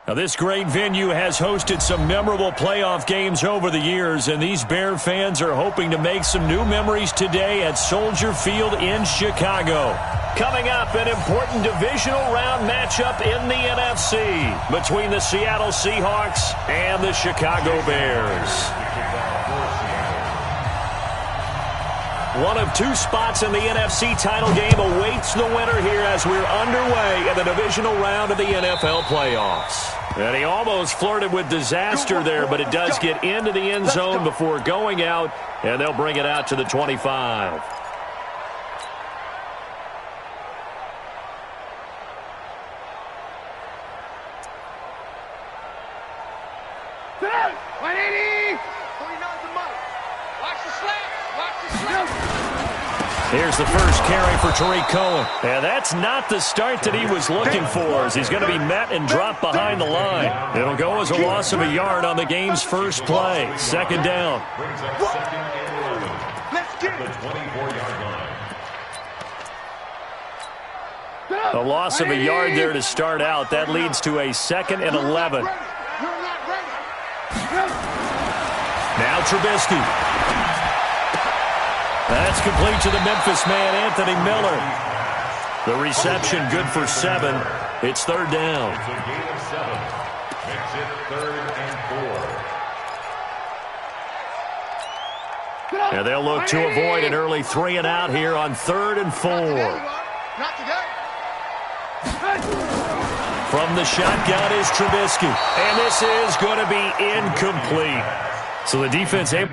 Now, this great venue has hosted some memorable playoff games over the years, and these Bear fans are hoping to make some new memories today at Soldier Field in Chicago. Coming up, an important divisional round matchup in the NFC between the Seattle Seahawks and the Chicago Bears. One of two spots in the NFC title game awaits the winner here as we're underway in the divisional round of the NFL playoffs. And he almost flirted with disaster there, but it does get into the end zone before going out, and they'll bring it out to the 25. Here's the first carry for Tariq Cohen. And that's not the start that he was looking for, as he's going to be met and dropped behind the line. It'll go as a loss of a yard on the game's first play. Second down. A loss of a yard there to start out. That leads to a 2nd and 11. Now Trubisky. That's complete to the Memphis man, Anthony Miller. The reception good for 7. It's third down. It's a gain of 7. Makes it 3rd and 4. And they'll look to avoid an early 3 and out here on 3rd and 4. From the shotgun is Trubisky. And this is going to be incomplete. So the defense able.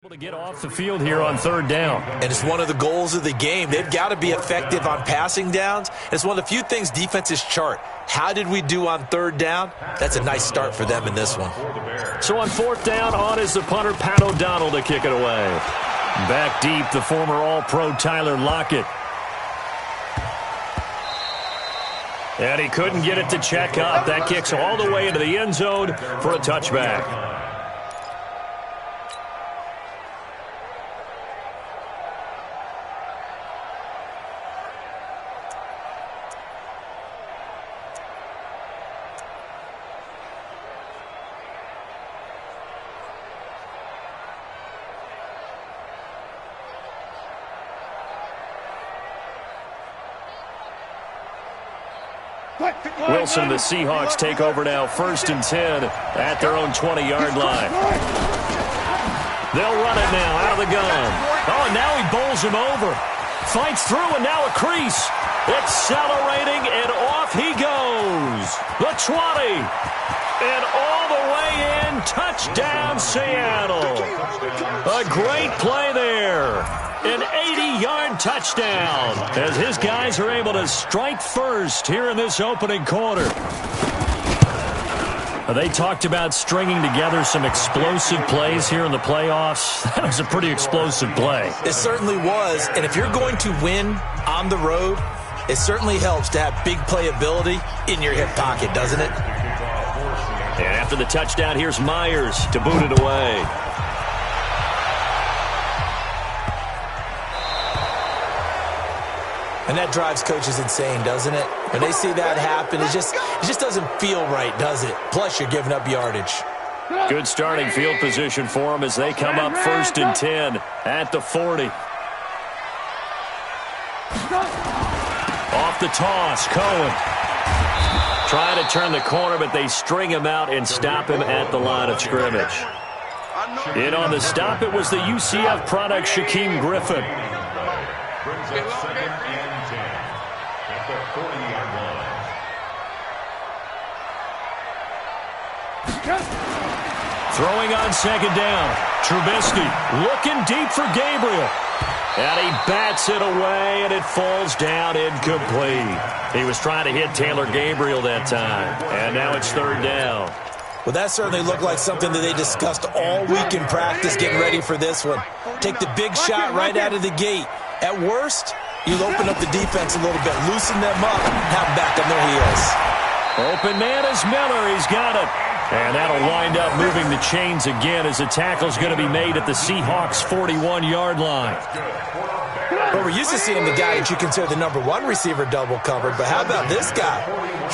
To get off the field here on 3rd down. And it's one of the goals of the game. They've got to be effective on passing downs. It's one of the few things defenses chart. How did we do on 3rd down? That's a nice start for them in this one. So on 4th down, on is the punter, Pat O'Donnell, to kick it away. Back deep, the former All-Pro Tyler Lockett. And he couldn't get it to check up. That kicks all the way into the end zone for a touchback. Wilson, the Seahawks take over now, 1st and 10 at their own 20-yard line. They'll run it now out of the gun. Oh, and now he bowls him over. Fights through, and now a crease. Accelerating, and off he goes. The 20. And all the way in, touchdown Seattle. A great play there. An 80-yard touchdown as his guys are able to strike first here in this opening quarter. They talked about stringing together some explosive plays here in the playoffs. That was a pretty explosive play. It certainly was, and if you're going to win on the road, it certainly helps to have big playability in your hip pocket, doesn't it? And after the touchdown, here's Myers to boot it away. And that drives coaches insane, doesn't it? When they see that happen, it just doesn't feel right, does it? Plus, you're giving up yardage. Good starting field position for them as they come up 1st and 10 at the 40. Off the toss, Cohen. Trying to turn the corner, but they string him out and stop him at the line of scrimmage. In on the stop, it was the UCF product, Shaquem Griffin. Brings up 2nd and 10 at the 40-yard line. Throwing on 2nd down. Trubisky looking deep for Gabriel. And he bats it away, and it falls down incomplete. He was trying to hit Taylor Gabriel that time. And now it's 3rd down. Well, that certainly looked like something that they discussed all week in practice getting ready for this one. Take the big shot right out of the gate. At worst, you'll open up the defense a little bit, loosen them up, have them back on their heels. Open man is Miller. He's got it. And that'll wind up moving the chains again as the tackle's going to be made at the Seahawks' 41-yard line. Well, we're used to seeing the guy that you consider the number one receiver double covered, but how about this guy?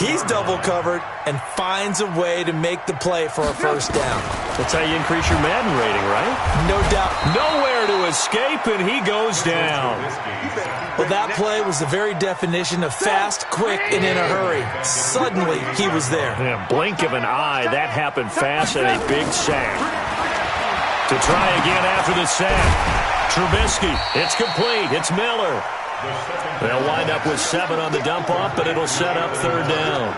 He's double covered and finds a way to make the play for a first down. That's how you increase your Madden rating, right? No doubt. Nowhere to escape, and he goes down. Well, that play was the very definition of fast, quick, and in a hurry. Suddenly, he was there. Yeah, blink of an eye, that happened fast and a big sack. To try again after the sack. Trubisky, it's complete, it's Miller. They'll wind up with 7 on the dump-off, but it'll set up third down.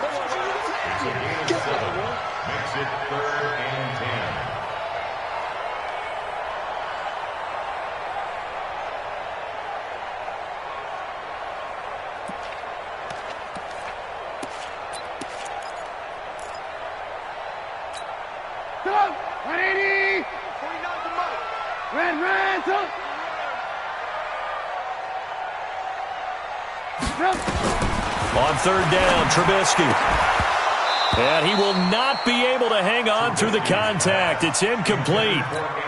Makes it 3rd and 10. Go! 180! 49 to Mike. Ran, go! On third down, Trubisky. And he will not be able to hang on through the contact. It's incomplete.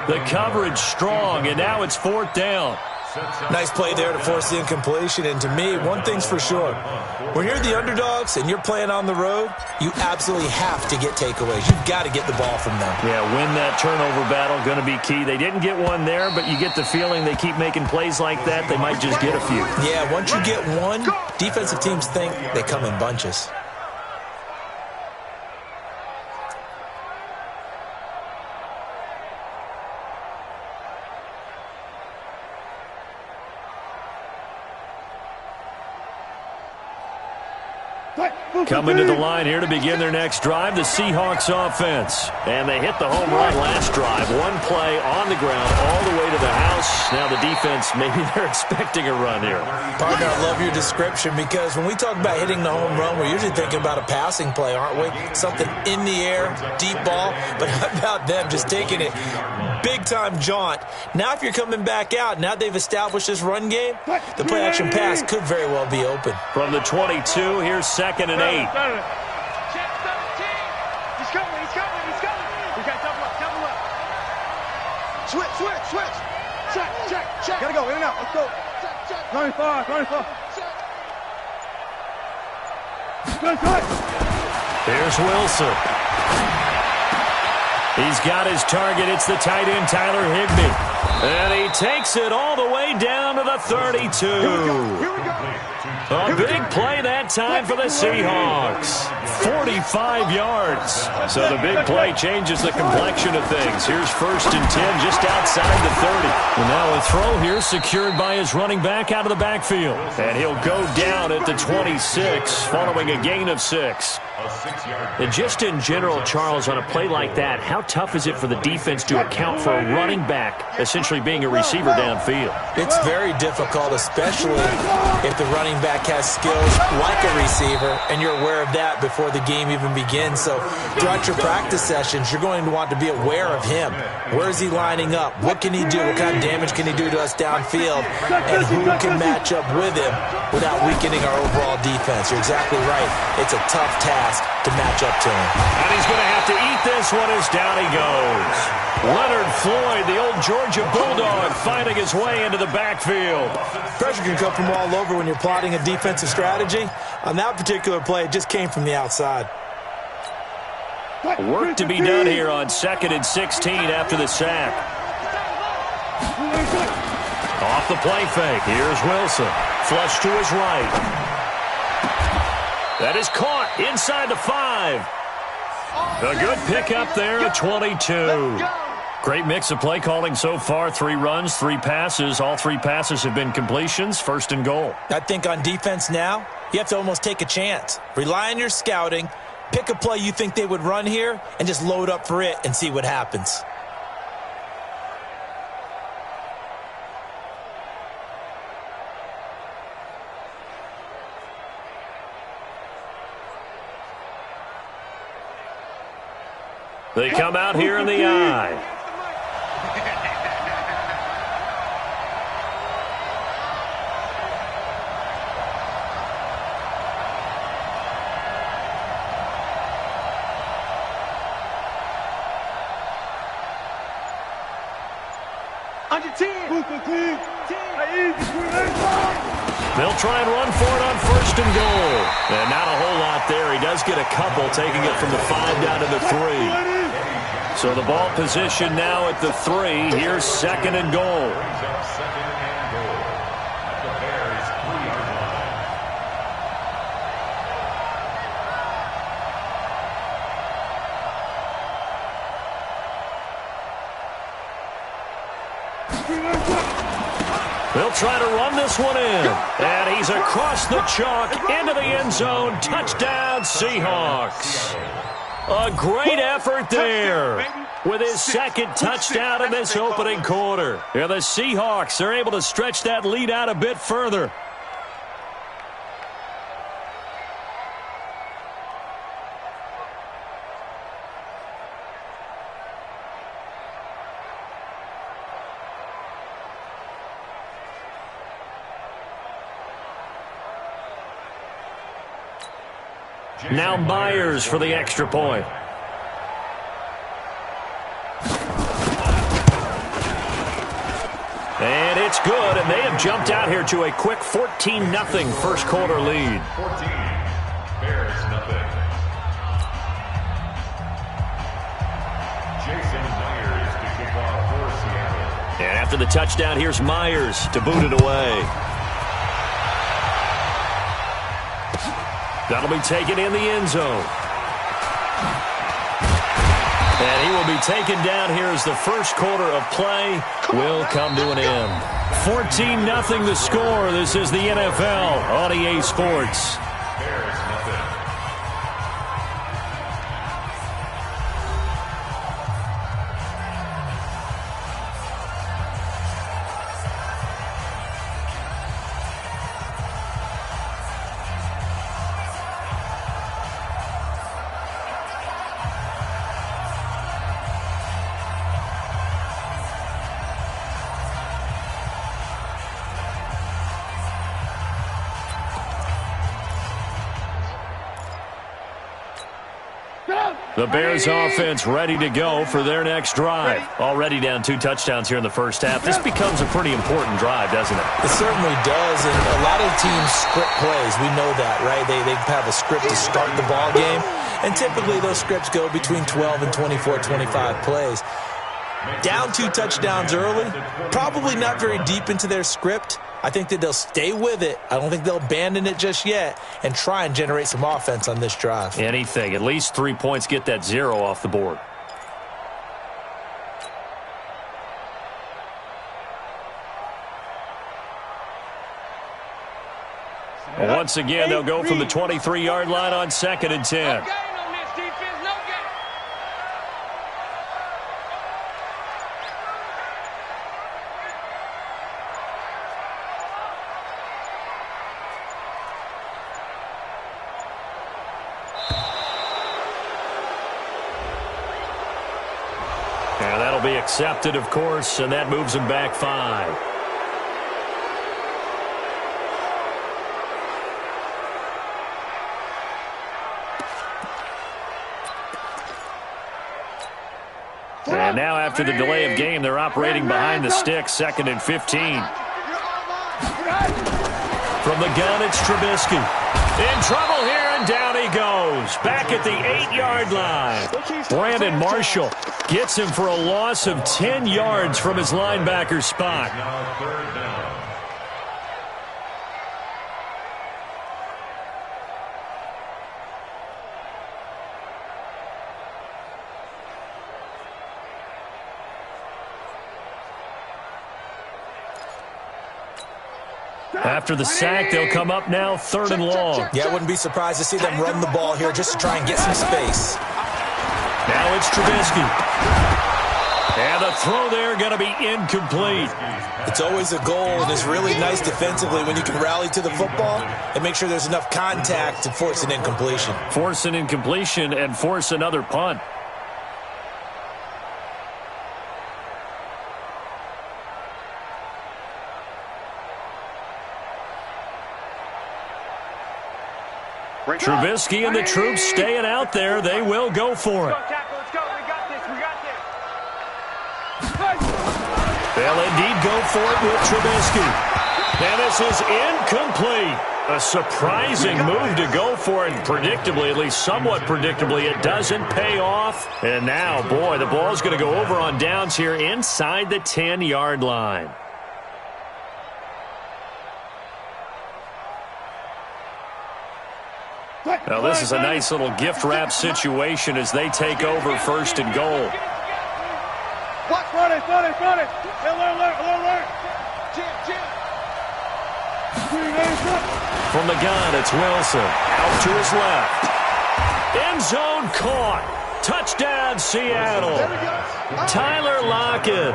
The coverage strong, and now it's 4th down. Nice play there to force the incompletion. And to me, one thing's for sure. When you're the underdogs and you're playing on the road, you absolutely have to get takeaways. You've got to get the ball from them. Yeah, win that turnover battle, going to be key. They didn't get one there, but you get the feeling they keep making plays like that, they might just get a few. Yeah, once you get one, defensive teams think they come in bunches. Coming to the line here to begin their next drive, the Seahawks offense. And they hit the home run last drive. One play on the ground all the way to the house. Now the defense, maybe they're expecting a run here. Partner, I love your description because when we talk about hitting the home run, we're usually thinking about a passing play, aren't we? Something in the air, deep ball. But how about them just taking it big-time jaunt? Now if you're coming back out, now they've established this run game, the play-action pass could very well be open. From the 22, here's 2nd and 8. Check 17. He's coming. We got double up. Switch. Check. Gotta go, in and out. Let's go. Check. Running far. Good. Here's Wilson. He's got his target. It's the tight end, Tyler Higbee. And he takes it all the way down to the 32. Here we go. A big play that time for the Seahawks. 45 yards. So the big play changes the complexion of things. Here's 1st and 10 just outside the 30. And now a throw here secured by his running back out of the backfield. And he'll go down at the 26 following a gain of 6. And just in general, Charles, on a play like that, how tough is it for the defense to account for a running back essentially being a receiver downfield? It's very difficult, especially if the running back has skills like a receiver, and you're aware of that before the game even begins. So throughout your practice sessions, you're going to want to be aware of him. Where is he lining up? What can he do? What kind of damage can he do to us downfield? And who can match up with him without weakening our overall defense? You're exactly right. It's a tough task to match up to him. And he's going to have to eat this one as down he goes. Leonard Floyd, the old Georgia Bulldog, finding his way into the backfield. Pressure can come from all over when you're plotting a defensive strategy. On that particular play, it just came from the outside. Work to be done here on 2nd and 16 after the sack. Off the play fake. Here's Wilson. Flush to his right. That is caught inside the 5. A good pickup there at 22. Great mix of play calling so far. 3 runs, 3 passes. All 3 passes have been completions. 1st and goal. I think on defense now, you have to almost take a chance. Rely on your scouting. Pick a play you think they would run here and just load up for it and see what happens. They come out here in the I. They'll try and run for it on 1st and goal. And not a whole lot there. He does get a couple, taking it from the 5 down to the 3. So the ball position now at the 3. Here's 2nd and goal. They'll try to run this one in. And he's across the chalk into the end zone. Touchdown, Seahawks. A great effort there with his 2nd touchdown in this opening quarter. And the Seahawks are able to stretch that lead out a bit further. Now Myers for the extra point. And it's good, and they have jumped out here to a quick 14-0 first quarter lead. 14, Bears nothing. Jason Myers to kick off for Seattle. And after the touchdown, here's Myers to boot it away. That'll be taken in the end zone. And he will be taken down here as the first quarter of play will come to an end. 14-0 the score. This is the NFL on EA Sports. Bears nothing. The Bears offense ready to go for their next drive. Already down 2 touchdowns here in the first half. This becomes a pretty important drive, doesn't it? It certainly does, and a lot of teams script plays. We know that, right? They have a script to start the ball game, and typically those scripts go between 12 and 24, 25 plays. Down 2 touchdowns early, probably not very deep into their script. I think that they'll stay with it. I don't think they'll abandon it just yet and try and generate some offense on this drive. Anything. At least 3 points, get that 0 off the board. Once again, they'll go from the 23-yard line on 2nd and 10. And that'll be accepted, of course, and that moves him back 5. And now after the delay of game, they're operating behind the sticks, 2nd and 15. From the gun, it's Trubisky. In trouble here, and down he goes. Back at the 8-yard line. Brandon Marshall gets him for a loss of 10 yards from his linebacker spot. Now 3rd down. After the sack, they'll come up now 3rd and long. Yeah, I wouldn't be surprised to see them run the ball here just to try and get some space. Now it's Trubisky. And the throw there going to be incomplete. It's always a goal, and it's really nice defensively when you can rally to the football and make sure there's enough contact to force an incompletion. Force an incompletion and force another punt. Trubisky and the troops staying out there. They will go for it. They'll indeed go for it with Trubisky. And this is incomplete. A surprising move to go for it. Predictably, at least somewhat predictably, it doesn't pay off. And now, boy, the ball's going to go over on downs here inside the 10-yard line. Now, this is a nice little gift wrap situation as they take over 1st and goal. From the gun, it's Wilson. Out to his left. End zone caught. Touchdown, Seattle. Tyler Lockett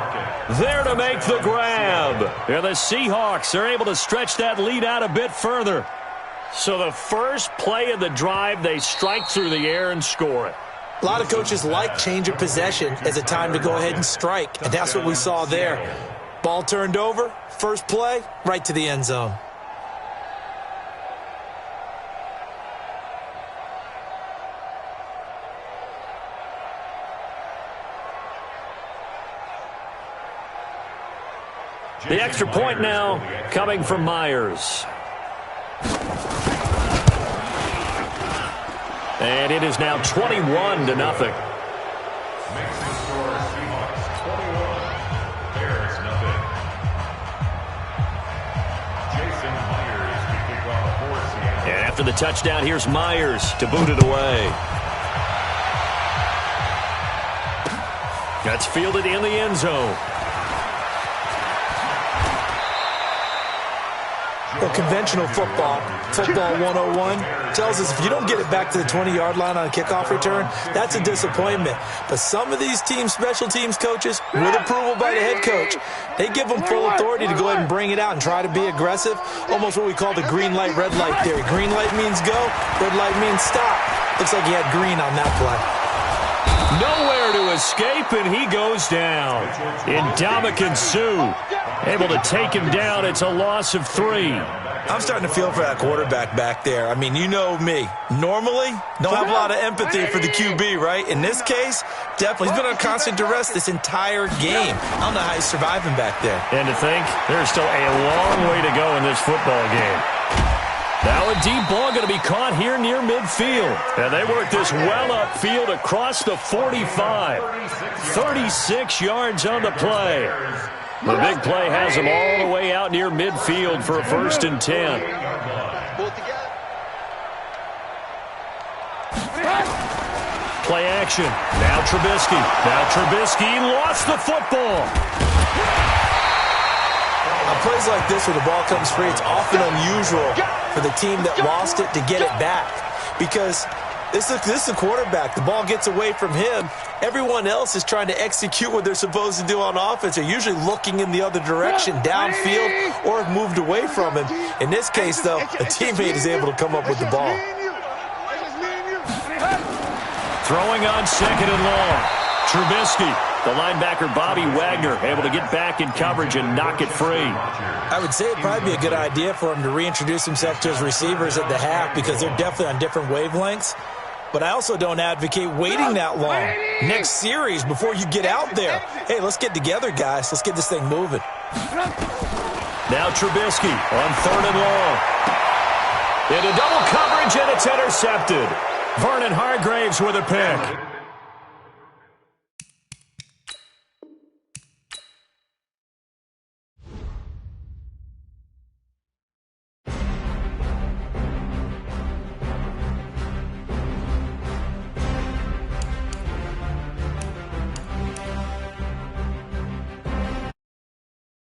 there to make the grab. And the Seahawks are able to stretch that lead out a bit further. So the first play of the drive, they strike through the air and score it. A lot of coaches like change of possession as a time to go ahead and strike, and that's what we saw there. Ball turned over, first play, right to the end zone. The extra point now coming from Myers. And it is now 21-0. Makes the score Seahawks 21, Bears nothing. Jason Myers to kick off for Seattle. And after the touchdown, here's Myers to boot it away. That's fielded in the end zone. Well, conventional football 101, tells us if you don't get it back to the 20-yard line on a kickoff return, that's a disappointment. But some of these special teams coaches, with approval by the head coach, they give them full authority to go ahead and bring it out and try to be aggressive, almost what we call the green light, red light theory. Green light means go, red light means stop. Looks like he had green on that play. Nowhere to escape, and he goes down. Ndamukong Suh able to take him down. It's a loss of 3. I'm starting to feel for that quarterback back there. I mean, you know me. Normally, don't have a lot of empathy for the QB, right? In this case, definitely. He's been on constant duress this entire game. I don't know how he's surviving back there. And to think, there's still a long way to go in this football game. Now a deep ball going to be caught here near midfield. And they work this well upfield across the 45. 36 yards on the play. The big play has them all the way out near midfield for a 1st and 10. Play action. Now Trubisky. Lost the football. On plays like this where the ball comes free, it's often unusual for the team that lost it to get it back. Because this is a quarterback. The ball gets away from him. Everyone else is trying to execute what they're supposed to do on offense. They're usually looking in the other direction, downfield, or have moved away from him. In this case, though, a teammate is able to come up with the ball. Throwing on 2nd and long. Trubisky. The linebacker, Bobby Wagner, able to get back in coverage and knock it free. I would say it'd probably be a good idea for him to reintroduce himself to his receivers at the half because they're definitely on different wavelengths. But I also don't advocate waiting that long. Next series, before you get out there. Hey, let's get together, guys. Let's get this thing moving. Now Trubisky on 3rd and long. Into double coverage, and it's intercepted. Vernon Hargreaves with a pick.